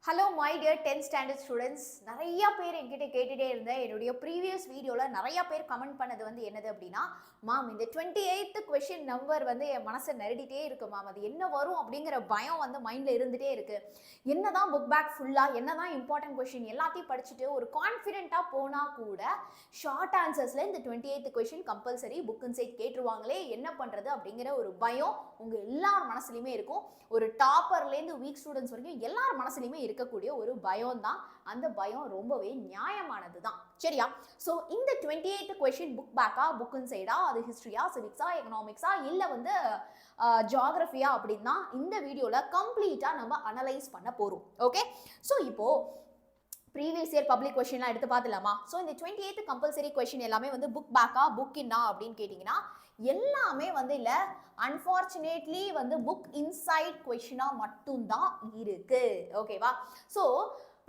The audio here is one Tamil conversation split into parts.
Hello my dear 10th standard students. நிறைய பேர் என்கிட்ட கேட்டுட்டே இருந்தேன். என்னுடைய previous வீடியோல நிறைய பேர் கமெண்ட் பண்ணது வந்து என்னது அப்படினா மாம் இந்த 28th question நம்பர் வந்து என் மனசை நெருடிட்டே இருக்கு மாம். அது என்ன வரும் அப்படிங்கிற பயம் வந்து மைண்ட்ல இருந்துட்டே இருக்கு. என்னதான் புக் பேக் ஃபுல்லா என்னதான் இம்பார்ட்டன்ட் क्वेश्चन எல்லாத்தையும் படிச்சிட்டு ஒரு கான்ஃபிடென்ட்டா போனா கூட ஷார்ட் ஆன்சர்ஸ்ல இந்த 28th question compulsory book inside கேட்றுவாங்களே என்ன பண்றது அப்படிங்கிற ஒரு பயம் உங்க எல்லார் மனசுலயுமே இருக்கும். ஒரு டாப்பர்ல இருந்து வீக் ஸ்டூடண்ட்ஸ் வரைக்கும் எல்லார் மனசுலயுமே இருக்கக்கூடிய ஒரு பயம் தான். அந்த பயம் ரொம்பவே நியாயமானது தான். சரியா? சோ இந்த 28th question புக் பேக்கா புக் இன்சைடா அது ஹிஸ்டரியா சிவிக்ஸா எகனாமிக்ஸா இல்ல வந்து ஜியோகிராஃபியா அப்படின்னா இந்த வீடியோல கம்ப்ளீட்டா நம்ம அனலைஸ் பண்ண போறோம். ஓகே, சோ இப்போ ப்ரீவியஸ் இயர் பப்ளிக் கொஸ்டின்லாம் எடுத்து பார்த்துலாமா? ஸோ இந்த 28th கம்பல்சரி கொஸ்டின் எல்லாமே வந்து புக் பேக்கா புக் இன்னா அப்படின்னு கேட்டிங்கன்னா எல்லாமே வந்து இல்லை, அன்ஃபார்ச்சுனேட்லி வந்து புக் இன்சைட் கொஸ்டினாக மட்டும்தான் இருக்கு. ஓகேவா? ஸோ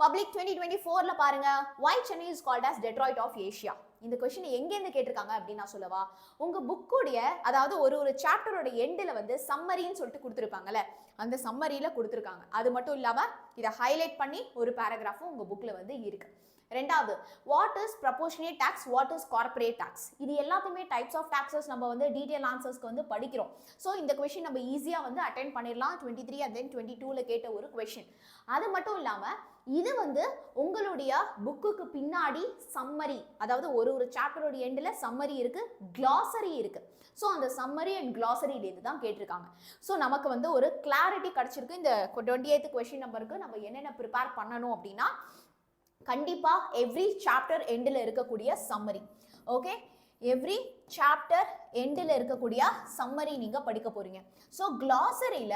பப்ளிக் 2024ல பாருங்க, why Chennai is called as Detroit of Asia. இந்த கொஸ்டின் எங்கேருந்து கேட்டிருக்காங்க அப்படின்னு நான் சொல்லவா? உங்க புக்குடைய அதாவது ஒரு சாப்டரோட எண்டில் வந்து சம்மரின்னு சொல்லிட்டு கொடுத்துருப்பாங்கல்ல, அந்த சம்மரியில கொடுத்துருக்காங்க. அது மட்டும் இல்லாம இதை ஹைலைட் பண்ணி ஒரு பேராகிராஃபும் உங்க புக்ல வந்து இருக்கு. ரெண்டாவது, what is proportionate tax, what is corporate tax. இது எல்லாத்தையுமே டைப்ஸ் ஆஃப் டாக்ஸஸ் நம்ம வந்து டீடைல் ஆன்சர்ஸ்க்கு வந்து படிக்கிறோம். ஸோ இந்த கொஸ்டின் நம்ம ஈஸியாக வந்து அட்டென்ட் பண்ணிடலாம். 23 and then 22ல கேட்ட ஒரு கொஸ்டின். அது மட்டும் இல்லாமல் இது வந்து உங்களுடைய புக்குக்கு பின்னாடி சம்மரி, அதாவது ஒரு சாப்டரோட எண்டில் சம்மரி இருக்கு, கிளாசரி இருக்கு. ஸோ அந்த சம்மரி அண்ட் கிளாசரியிலேருந்து தான் கேட்டிருக்காங்க. ஸோ நமக்கு வந்து ஒரு கிளாரிட்டி கிடைச்சிருக்கு. இந்த 28th கொஸ்டின் நம்பருக்கு நம்ம என்னென்ன ப்ரிப்பேர் பண்ணணும் அப்படின்னா கண்டிப்பா எவ்ரி சாப்டர் எண்டில் இருக்கக்கூடிய சம்மரி. ஓகே, எவ்ரி சாப்டர் எண்டில் இருக்கக்கூடிய சம்மரி நீங்க படிக்க போறீங்க. ஸோ கிளாசரியில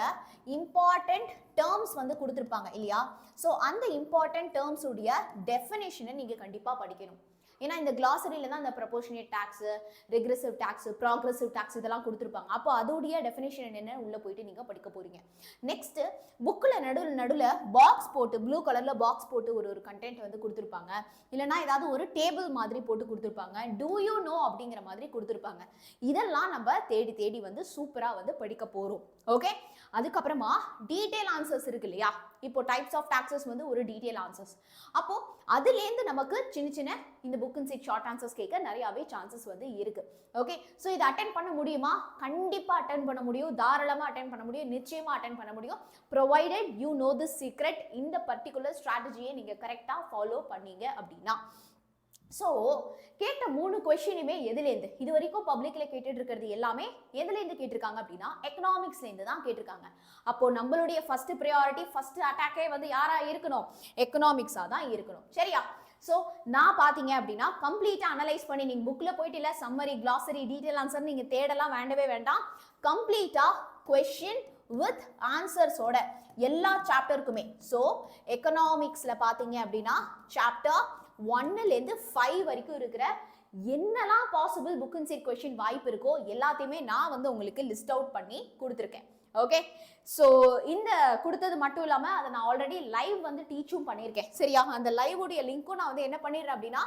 இம்பார்ட்டன்ட் டேர்ம்ஸ் வந்து கொடுத்துருப்பாங்க இல்லையா? ஸோ அந்த இம்பார்ட்டன்ட் டேர்ம்ஸ் உடைய டெஃபினேஷனை நீங்க கண்டிப்பா படிக்கணும். ஏன்னா இந்த கிளாசரியில தான் இந்த proportionate tax, regressive tax, progressive tax இதெல்லாம் கொடுத்துருப்பாங்க. அப்போ அதோடைய டெஃபினேஷன் என்னென்ன உள்ள போயிட்டு நீங்க படிக்க போறீங்க. நெக்ஸ்ட் புக்கில் நடுவில் பாக்ஸ் போட்டு ப்ளூ கலர்ல பாக்ஸ் போட்டு ஒரு கண்டென்ட் வந்து கொடுத்துருப்பாங்க. இல்லைன்னா ஏதாவது ஒரு டேபிள் மாதிரி போட்டு கொடுத்துருப்பாங்க. டூ யூ நோ அப்படிங்கிற மாதிரி கொடுத்துருப்பாங்க. இதெல்லாம் நம்ம தேடி தேடி வந்து சூப்பரா வந்து படிக்க போறோம். ஓகே, அதுக்கப்புறமா டீடைல் ஆன்சர்ஸ் இருக்கு இல்லையா? இப்போ டைப்ஸ் ஆஃப் டாக்ஸஸ் வந்து ஒரு டீடைல் ஆன்சர்ஸ். அப்போ அதுலேருந்து நமக்கு சின்ன சின்ன இந்த புக் இன்சைட் ஷார்ட் ஆன்சர்ஸ் கேட்க நிறையவே சான்சஸ் வந்து இருக்கு. ஓகே, ஸோ இதை அட்டென்ட் பண்ண முடியுமா? கண்டிப்பா அட்டென்ட் பண்ண முடியும், தாராளமா அட்டென்ட் பண்ண முடியும், நிச்சயமா அட்டென்ட் பண்ண முடியும். Provided you know the secret. இந்த பர்டிகுலர் ஸ்ட்ராட்டஜியை நீங்க கரெக்டா ஃபாலோ பண்ணீங்க அப்படின்னா. ஸோ கேட்ட 3 கொஸ்டினுமே எதுலேருந்து இது வரைக்கும் பப்ளிக்ல கேட்டுட்டு இருக்கிறது எல்லாமே எதுலேருந்து கேட்டிருக்காங்க அப்படின்னா எக்கனாமிக்ஸ்லேருந்து தான் கேட்டிருக்காங்க. அப்போ நம்மளுடைய ஃபர்ஸ்ட் ப்ரையாரிட்டி, ஃபர்ஸ்ட் அட்டாக்கே வந்து யாரா இருக்கணும்? எக்கனாமிக்ஸாக தான் இருக்கணும். சரியா? ஸோ நான் பார்த்தீங்க அப்படின்னா கம்ப்ளீட்டாக அனலைஸ் பண்ணி நீங்கள் புக்கில் போயிட்டு இல்லை சம்மரி, கிளாசரி, டீட்டெயில் ஆன்சர் நீங்கள் தேடலாம் வேண்டவே வேண்டாம். கம்ப்ளீட்டாக கொஸ்டின் வித் ஆன்சர்ஸோட எல்லா சாப்டருக்குமே. ஸோ எக்கனாமிக்ஸில் பார்த்தீங்க அப்படின்னா சாப்டர் 1லேருந்து 5 வரைக்கும் இருக்கிற என்னெல்லாம் பாசிபிள் புக் இன்சைட் கொஸ்டின் வாய்ப்பு இருக்கோ எல்லாத்தையுமே நான் வந்து உங்களுக்கு லிஸ்ட் அவுட் பண்ணி கொடுத்துருக்கேன். ஓகே, ஸோ இந்த கொடுத்தது மட்டும் இல்லாமல் அதை நான் ஆல்ரெடி லைவ் வந்து டீச்சும் பண்ணியிருக்கேன். சரியா? அந்த லைவுடைய லிங்க்கும் நான் வந்து என்ன பண்ணிடுறேன் அப்படின்னா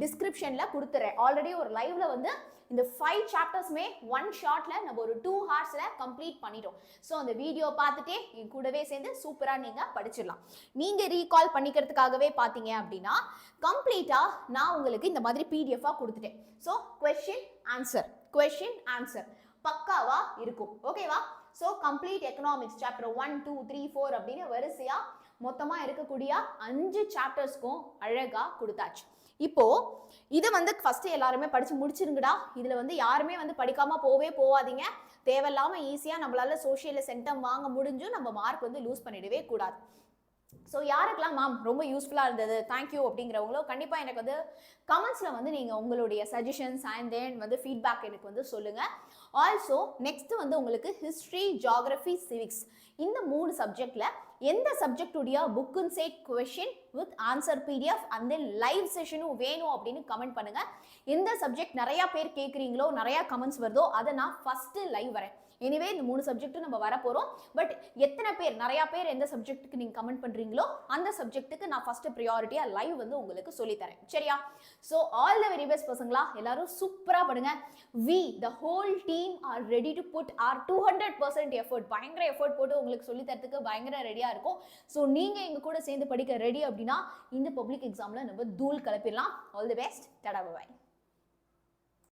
டிஸ்கிரிப்ஷனில் கொடுத்துறேன். ஆல்ரெடி ஒரு லைவ்ல வந்து இந்த 5 சாப்டர்ஸுமே 1 ஷார்ட்ல நம்ம ஒரு 2 ஹார்ஸ்ல கம்ப்ளீட் பண்ணிட்டோம். ஸோ அந்த வீடியோ பார்த்துட்டே என் கூடவே சேர்ந்து சூப்பராக நீங்கள் படிச்சிடலாம். நீங்கள் ரீகால் பண்ணிக்கிறதுக்காகவே பார்த்தீங்க அப்படின்னா கம்ப்ளீட்டாக நான் உங்களுக்கு இந்த மாதிரி பிடிஎஃபாக கொடுத்துட்டேன். ஸோ கொஸ்டின் ஆன்சர் பக்காவா இருக்கும். ஓகேவா? ஸோ கம்ப்ளீட் எக்கனாமிக்ஸ் சாப்டர் 1, 2, 3, 4 அப்படின்னு வரிசையா மொத்தமா இருக்கக்கூடிய 5 சாப்டர்ஸ்க்கும் அழகா கொடுத்தாச்சு. இப்போ இதை வந்து ஃபர்ஸ்ட் எல்லாருமே படிச்சு முடிச்சிருங்கடா. இதுல வந்து யாருமே வந்து படிக்காம போவாதீங்க. தேவையில்லாம ஈஸியா நம்மளால சோஷியல்ல சென்டம் வாங்க முடிஞ்சும் நம்ம மார்க் வந்து லூஸ் பண்ணிடவே கூடாது. ஸோ யாருக்கெல்லாம் மேம் ரொம்ப யூஸ்ஃபுல்லாக இருந்தது தேங்க்யூ அப்படிங்கிறவங்களோ கண்டிப்பாக எனக்கு வந்து கமெண்ட்ஸில் வந்து நீங்கள் உங்களுடைய சஜஷன்ஸ் அண்ட் தென் வந்து ஃபீட்பேக் எனக்கு வந்து சொல்லுங்கள். ஆல்சோ நெக்ஸ்ட் வந்து உங்களுக்கு ஹிஸ்ட்ரி, ஜியோகிராஃபி, சிவிக்ஸ் இந்த 3 சப்ஜெக்டில் எந்த சப்ஜெக்டுடைய book inside question with answer PDF and then live செஷனும் வேணும் அப்படின்னு கமெண்ட் பண்ணுங்கள். எந்த சப்ஜெக்ட் நிறையா பேர் கேட்குறீங்களோ நிறையா கமெண்ட்ஸ் வருதோ அதை நான் ஃபஸ்ட்டு லைவ் வரேன். எனிவே இந்த 3 சப்ஜெக்ட்டும் நம்ம வர போகிறோம். பட் எத்தனை பேர், நிறையா பேர் எந்த சப்ஜெக்ட்டுக்கு நீங்கள் கமெண்ட் பண்ணுறீங்களோ அந்த சப்ஜெக்ட்டுக்கு நான் ஃபஸ்ட்டு ப்ரியாரிட்டியாக லைவ் வந்து உங்களுக்கு சொல்லித்தரேன். சரியா? So all the very best பசங்களா, எல்லாரும் சூப்பராக பண்ணுங்க. We the whole team are ready to put our 200% effort, பயங்கர எஃபர்ட் போட்டு உங்களுக்கு சொல்லித்தரத்துக்கு பயங்கர ரெடியாக இருக்கும். ஸோ நீங்கள் எங்கள் கூட சேர்ந்து படிக்க ரெடி அப்படின்னா இந்த பப்ளிக் எக்ஸாமில் நம்ம தூள் கலப்பிடலாம். All the best. Tata bye.